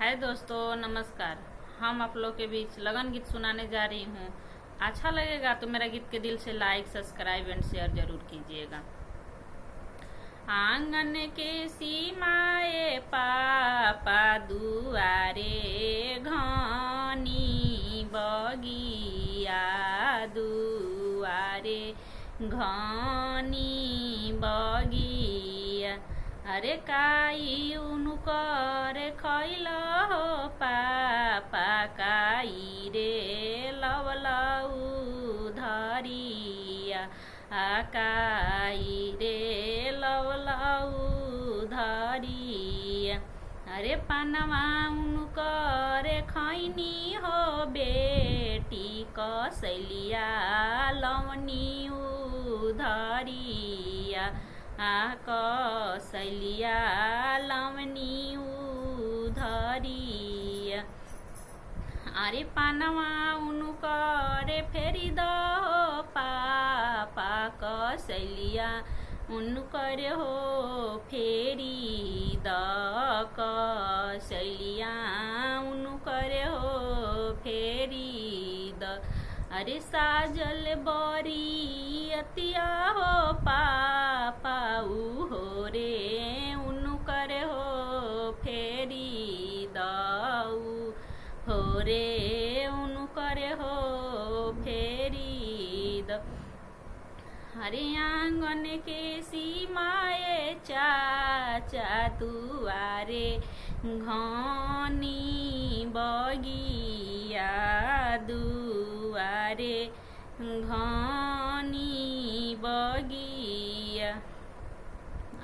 हाय दोस्तों, नमस्कार। हम आप लोग के बीच लगन गीत सुनाने जा रही हूँ। अच्छा लगेगा तो मेरा गीत के दिल से लाइक, सब्सक्राइब एंड शेयर जरूर कीजिएगा। आंगन के सीमाए पापा दुआरे घनी बगिया दुआरे घनी बगिया। अरे काई उनकर खैल हो पापा काई रे लवलऊ धरिया काई रे लवलऊ धरिया। अरे पनवा उनकर खैनी हो बेटी कसैलिया लवनी धरिया कसैलिया लवनी धरिया। अरे पानवा उनकर फेरि दो पापा कसैलिया उनकर हो फेरि द कसैलिया उनकर हो फेरि द। अरे साजल बरी अतिया हो पापा हो रे उनकर हो फेरि दऊ हो रे उनकर हो फेरि द। हरे आंगन के सीमाए चाचा दुआरे घनी बगिया दुआरे घनी बगिया।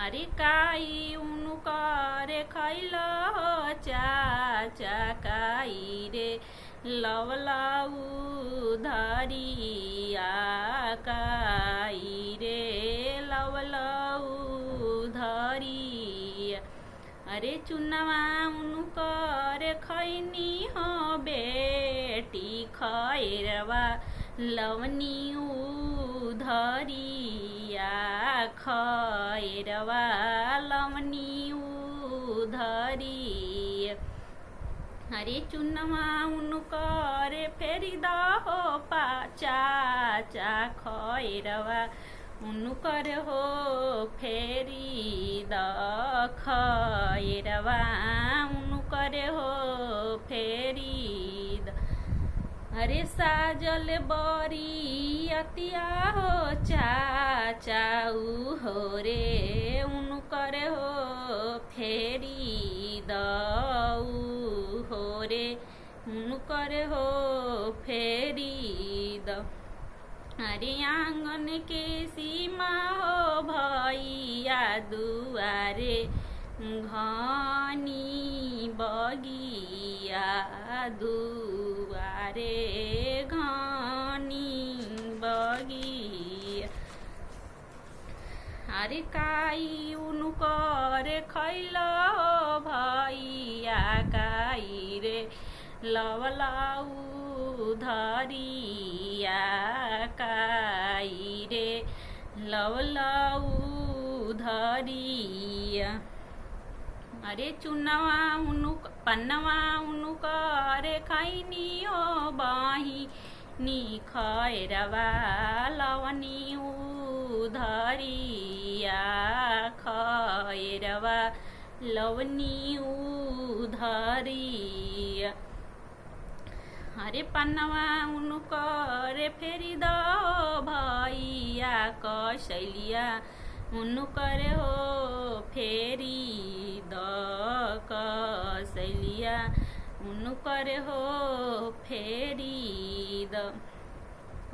अरे काई उनकर खैल हो चाचा काई रे लवलऊ धरिया काई रे लवलऊ धरिया। अरे चुनवा उनकर खैनी हो बेटी खैरवा लवनी धरिया खैरवा लवनी धरिया। अरे चुनवा उनकर फेरि दहो चाचा खैरवा उनकर हो फेरि द खैरवा उनकर हो फेरि द। अरे साजल बरी अतिया हो चाचा हो रे उनकर हो फेरि दऊ हो रे उनकर हो फेरि द। अरे आंगन के सीमा हो भैया दुआरे घनी बगिया दुआरे घनी बगिया। अरे काई उनकर खैल हो भैया काई रे लवलऊ धरिया काई रे लवलऊ धरिया। अरे चुनवा पन्नवा उनकर खैनी हो बाही नी खैरवा लवनी धरिया खैरवा लवनी धरिया। अरे पन्नवा उनकर फेरि दो भैया कसैलिया उनकर हो फेरि द कसैलिया उनकर हो फेरि द।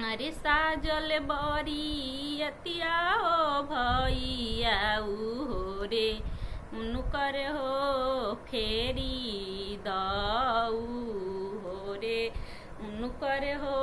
अरे साजल बरी अतिया हो भैया हो रे उनकर हो फेरि दऊ हो रे उनकर हो